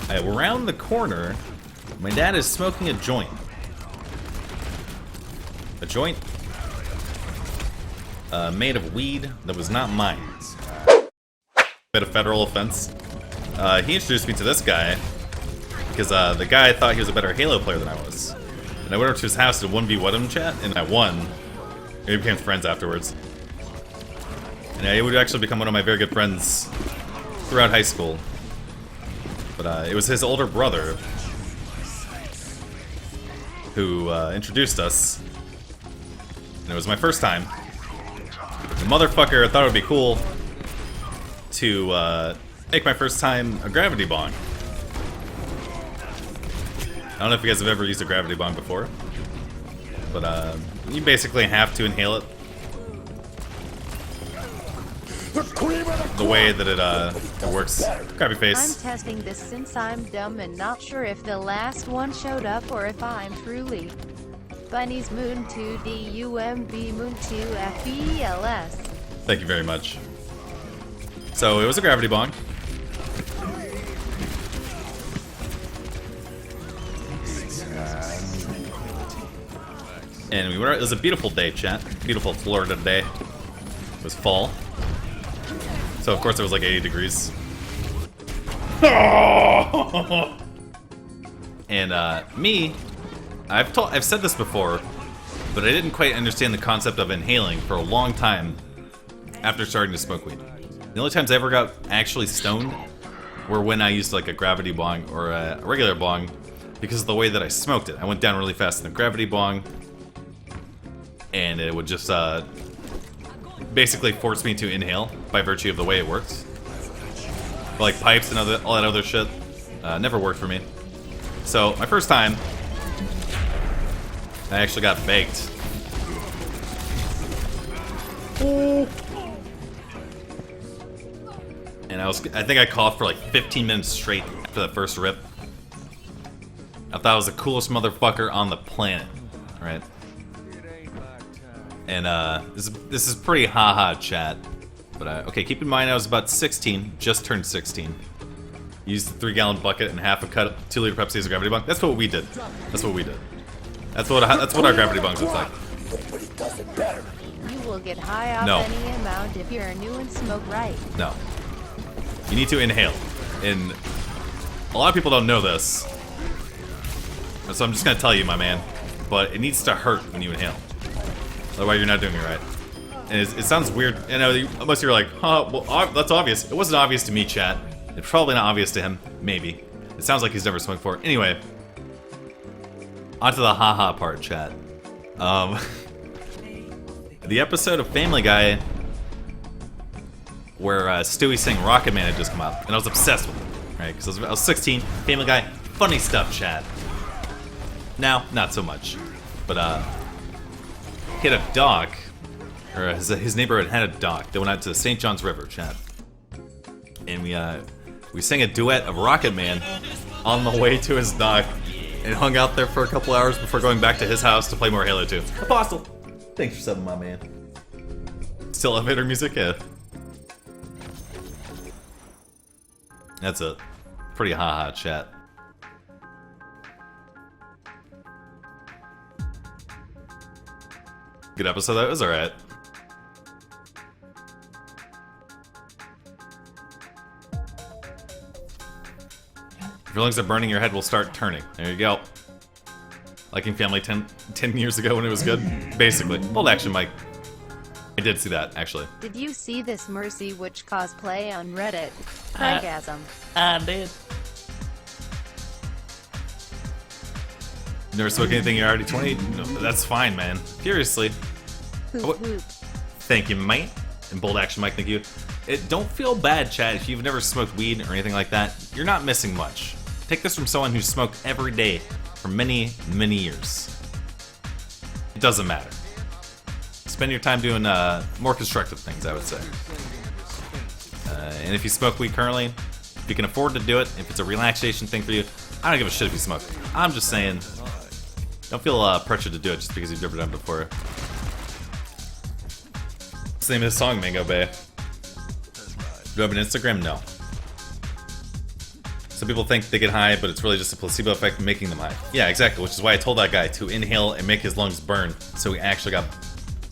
Around the corner, my dad is smoking a joint. A joint made of weed that was not mine. Bit of federal offense. He introduced me to this guy because the guy thought he was a better Halo player than I was. And I went over to his house to 1v1 him chat, and I won. And we became friends afterwards. And he would actually become one of my very good friends throughout high school. But it was his older brother who introduced us. And it was my first time. The motherfucker thought it would be cool to make my first time a gravity bong. I don't know if you guys have ever used a gravity bong before, but you basically have to inhale it the way that it works. Grab your face. I'm testing this since I'm dumb and not sure if the last one showed up or if I'm truly Bunny's Moon 2D UMB Moon 2 FBLS. Thank you very much. So it was a gravity bong. And we were, it was a beautiful day, chat. Beautiful Florida day. It was fall. So of course it was like 80 degrees. And me, I've said this before, but I didn't quite understand the concept of inhaling for a long time after starting to smoke weed. The only times I ever got actually stoned were when I used like a gravity bong or a regular bong because of the way that I smoked it. I went down really fast in the gravity bong, and it would just basically force me to inhale by virtue of the way it worked. But like pipes and all that other shit never worked for me. So my first time, I actually got baked. And I think I coughed for like 15 minutes straight after that first rip. I thought I was the coolest motherfucker on the planet, right? And this is pretty haha chat. But okay, keep in mind I was about 16, just turned 16. Used the 3-gallon bucket and half a cut 2-liter Pepsi as a gravity bong. That's what we did. That's what we did. That's what our gravity bongs look like. You will get high off any amount if you're new and smoke right. No. You need to inhale. And a lot of people don't know this. So I'm just gonna tell you, my man. But it needs to hurt when you inhale. Otherwise you're not doing it right. And it sounds weird. I know most of you are like, huh, well, that's obvious. It wasn't obvious to me, chat. It's probably not obvious to him. Maybe. It sounds like he's never smoked before. Anyway. Onto the haha part, chat. The episode of Family Guy where Stewie's saying Rocket Man had just come out, and I was obsessed with it, right? Because I was 16, Family Guy, funny stuff, chat. Now, not so much. But he had a dock, or his neighborhood had a dock that went out to the St. John's River, chat. And we sang a duet of Rocket Man on the way to his dock, and hung out there for a couple hours before going back to his house to play more Halo 2. Apostle! Thanks for subbing, my man. Still elevator music? Yeah. That's it. Pretty haha chat. Good episode, that was alright. If your lungs are burning, your head will start turning. There you go. Like in Family 10 years ago when it was good? Basically. Hold action, Mike. I did see that, actually. Did you see this Mercy Witch cosplay on Reddit? Trigasm. I did. Never smoked anything, you're already 20? No, that's fine, man. Seriously. Hoop hoop. Thank you, mate. And bold action, Mike, thank you. Don't feel bad, Chad, if you've never smoked weed or anything like that. You're not missing much. Take this from someone who smoked every day for many, many years. It doesn't matter. Spend your time doing more constructive things, I would say. And if you smoke weed currently, if you can afford to do it, if it's a relaxation thing for you, I don't give a shit if you smoke. I'm just saying, don't feel pressured to do it just because you've never done it before. What's the name of this song, Mango Bay? Do you have an Instagram? No. Some people think they get high, but it's really just a placebo effect making them high. Yeah, exactly, which is why I told that guy to inhale and make his lungs burn, so he actually got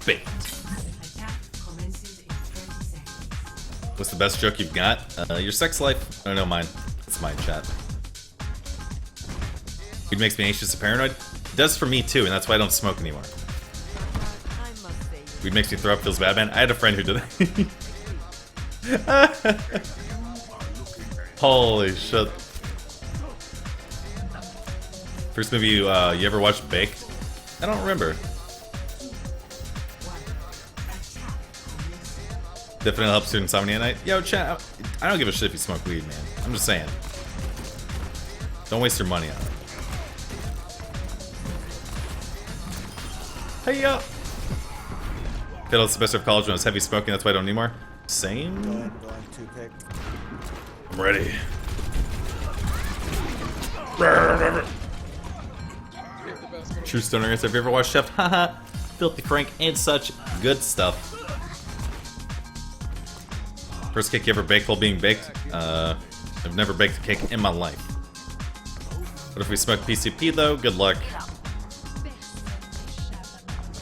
baked. What's the best joke you've got? Your sex life? I don't know mine. It's mine, chat. Weed makes me anxious and paranoid. It does for me too, and that's why I don't smoke anymore. Weed makes me throw up, feels bad, man. I had a friend who did that. Holy shit. First movie you ever watched Baked? I don't remember. Definitely helps with insomnia at night. Yo, chat, I don't give a shit if you smoke weed, man. I'm just saying. Don't waste your money on it. Hey, yo! Failed the semester of college when I was heavy smoking, that's why I don't need more. Same? I'm ready. True stoner answer. Have you ever watched Chef? Haha. Filthy Frank and such good stuff. First cake you ever baked while being baked? I've never baked a cake in my life. What if we smoke PCP though? Good luck.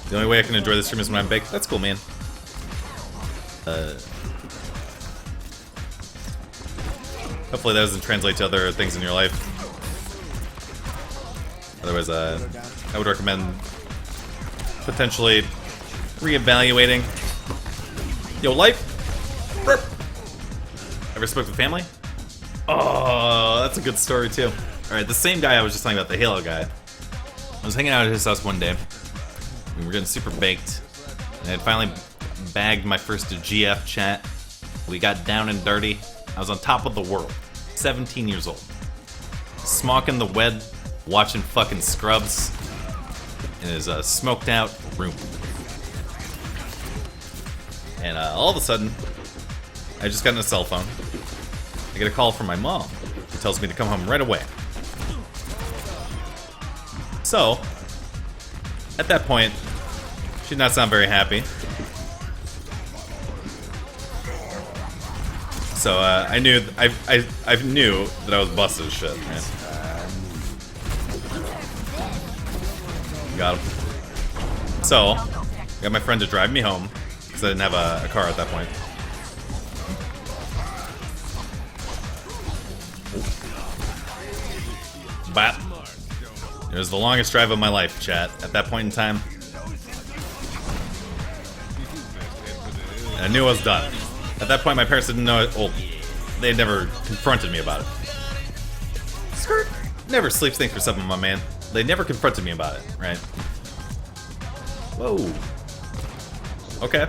The only way I can enjoy this stream is when I'm baked. That's cool, man. Hopefully that doesn't translate to other things in your life. Otherwise, I would recommend potentially reevaluating. Yo, life! Burp. Ever smoked with family? Oh, that's a good story too. Alright, the same guy I was just talking about, the Halo guy. I was hanging out at his house one day. We were getting super baked. And I had finally bagged my first GF chat. We got down and dirty. I was on top of the world. 17 years old. Smocking the wed, watching fucking Scrubs in his smoked out room. And all of a sudden, I just got on a cell phone. I get a call from my mom, who tells me to come home right away. So, at that point, she did not sound very happy. So I knew I knew that I was busted as shit, man. Got him. So, got my friend to drive me home because I didn't have a car at that point. Bap. It was the longest drive of my life, chat. At that point in time, I knew I was done. At that point, my parents didn't know it. Well, they had never confronted me about it. Skirt. Never sleeps things for something, my man. They never confronted me about it, right? Whoa. Okay.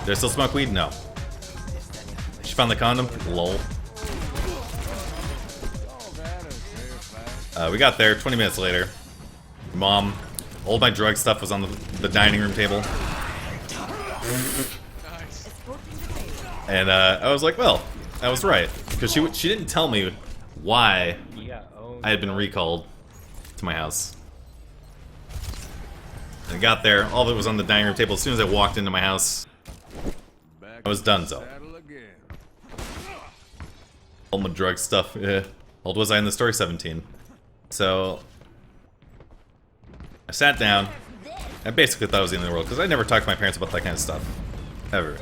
Did I still smoke weed? No. She found the condom? Lol. We got there 20 minutes later. Mom, all my drug stuff was on the dining room table. And I was like, well, I was right. Because she didn't tell me why I had been recalled to my house. And I got there, all of it was on the dining room table. As soon as I walked into my house, I was donezo. All my drug stuff, yeah. How old was I in the story? 17. So, I sat down. I basically thought it was the end of the world, because I never talked to my parents about that kind of stuff. Ever.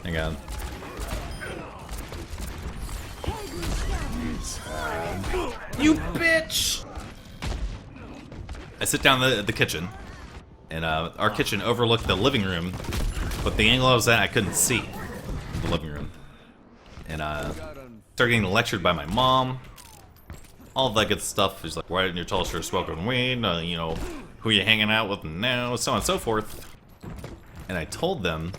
Hang on. You bitch! I sit down in the kitchen, and our kitchen overlooked the living room, but the angle I was at, I couldn't see the living room. And started getting lectured by my mom. All that good stuff. She's like, why didn't you tell us you're smoking weed? You know, who you hanging out with now? So on and so forth. And I told them.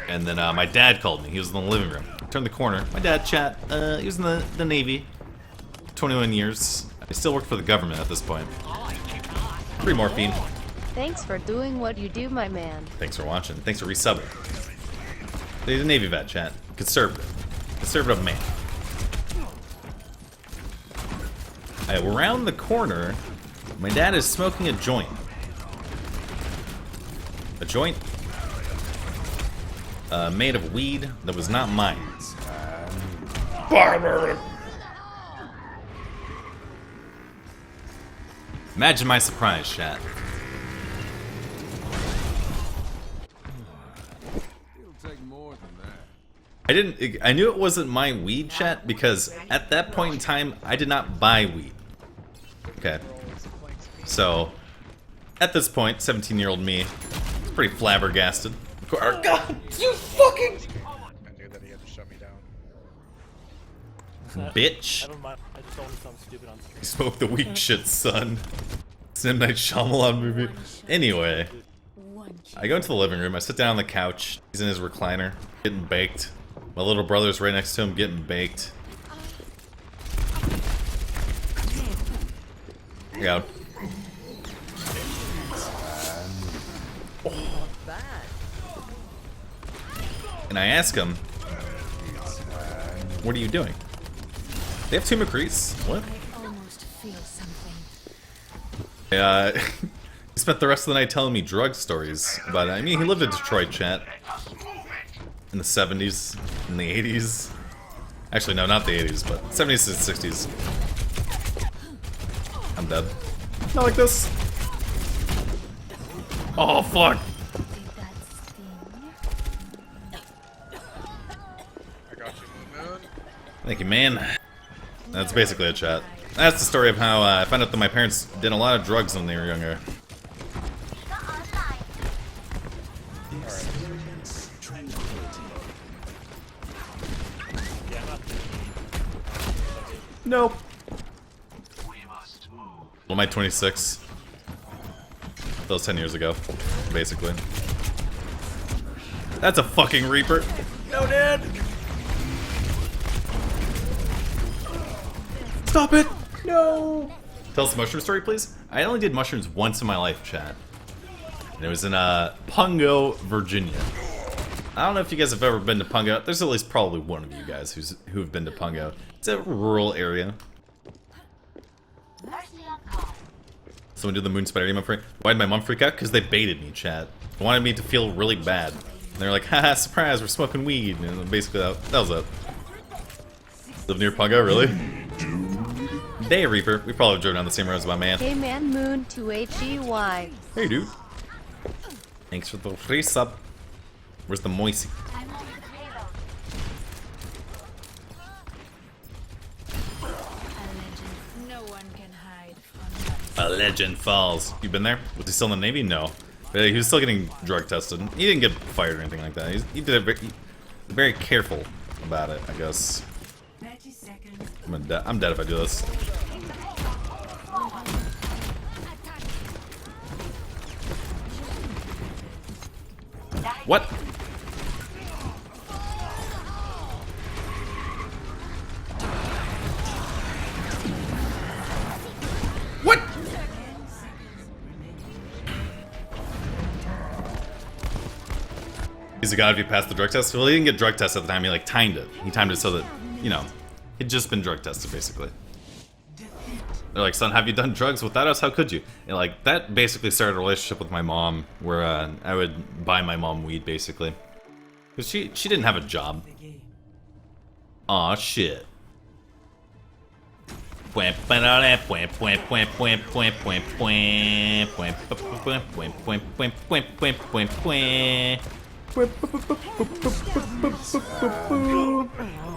And then my dad called me. He was in the living room. I turned the corner. My dad, chat. He was in the Navy. 21 years. I still worked for the government at this point. Free morphine. Thanks for doing what you do, my man. Thanks for watching. Thanks for resubbing. He's a Navy vet, chat. Conservative. Conservative man. Around the corner My dad is smoking a joint. A joint made of weed that was not mine. Imagine my surprise, chat. I knew it wasn't my weed, chat, because at that point in time, I did not buy weed. Okay. So, at this point, 17-year-old me, pretty flabbergasted. Oh God, you fucking I knew that he had to shut me down. bitch. I don't mind. I just don't want to sound stupid on stream. Smoke the weak shit, son. It's an M. Night Shyamalan movie. Anyway, I go into the living room. I sit down on the couch. He's in his recliner, getting baked. My little brother's right next to him, getting baked. Yeah. And I ask him, what are you doing? They have two McCrees. What? I almost feel something. He spent the rest of the night telling me drug stories. But I mean, he lived in Detroit, chat. In the 70s, in the 80s. Actually, no, not the 80s, but 70s and 60s. I'm dead. Not like this. Oh, fuck. Did that sting? I got you, Moonmoon. Thank you, man. That's basically a chat. That's the story of how I found out that my parents did a lot of drugs when they were younger. Nope. Well, am I 26? That was 10 years ago, basically. That's a fucking Reaper. No, Dad! Stop it! No! Tell us a mushroom story, please. I only did mushrooms once in my life, chat. And it was in Pungo, Virginia. I don't know if you guys have ever been to Pungo. There's at least probably one of you guys who have been to Pungo. It's a rural area. Someone did the moon spider emote for me. Why did my mom freak out? Because they baited me, chat. They wanted me to feel really bad. And they were like, haha, surprise, we're smoking weed. And basically, that was it. Live near Pungo, really? Day Reaper. We probably drove down the same road as my man. Hey man, Moon to HEY. Hey, dude. Thanks for the free sub. Where's the moisey? No one can hide from A legend falls. You been there? Was he still in the Navy? No. But he was still getting drug tested. He didn't get fired or anything like that. He did it very careful about it, I guess. 30 seconds. I'm dead if I do this. What? What? He's a god if you pass the drug test. Well, he didn't get drug tested at the time. He like timed it. He timed it so that, you know, he'd just been drug tested basically. They're like, son, have you done drugs without us? How could you? And like that basically started a relationship with my mom, where I would buy my mom weed basically, because she didn't have a job. Aw, shit. And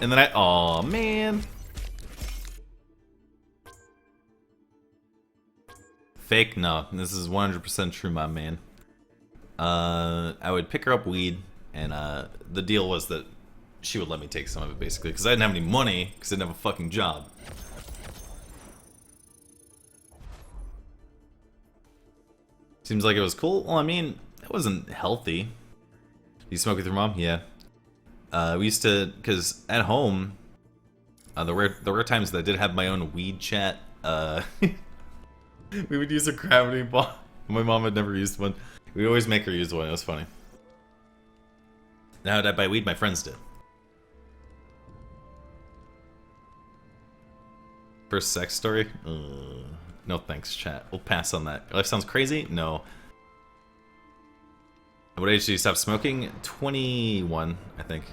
then aw, man. Fake? No, this is 100% true, my man. I would pick her up weed, and the deal was that she would let me take some of it, basically, because I didn't have any money, because I didn't have a fucking job. Seems like it was cool. Well, I mean, it wasn't healthy. You smoke with your mom? Yeah. We used to, because at home, the rare times that I did have my own weed chat, we would use a gravity bong. My mom had never used one. We always make her use one. It was funny. Now, did I buy weed? My friends did. First sex story? No thanks, chat. We'll pass on that. Your life sounds crazy? No. What age did you stop smoking? 21, I think.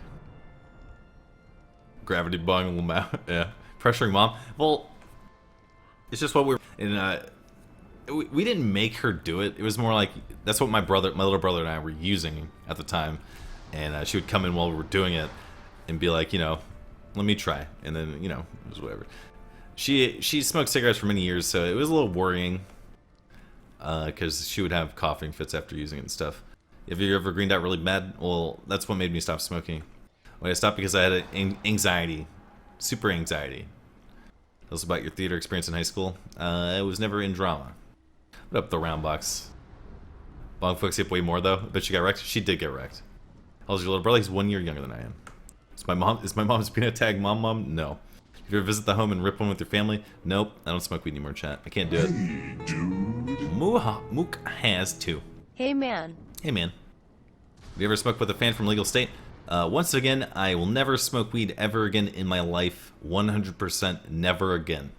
Gravity bong, yeah. Pressuring mom. Well, it's just what we were... And, we didn't make her do it. It was more like... That's what my little brother and I were using at the time. And she would come in while we were doing it and be like, you know, let me try. And then, you know, it was whatever. She smoked cigarettes for many years, so it was a little worrying. Because she would have coughing fits after using it and stuff. Have you ever greened out really bad? Well, that's what made me stop smoking. Well, I stopped because I had anxiety. Super anxiety. Tell us about your theater experience in high school. I was never in drama. What up, the round box? Bong fucks you up way more, though. But she got wrecked? She did get wrecked. How old is your little brother? He's 1 year younger than I am. Is my mom's peanut tag mom? No. If you ever visit the home and rip one with your family? Nope. I don't smoke weed anymore, chat. I can't do it. Hey, dude. Mook has too. Hey man. Hey man. Have you ever smoked with a fan from legal state? Once again, I will never smoke weed ever again in my life. 100% never again.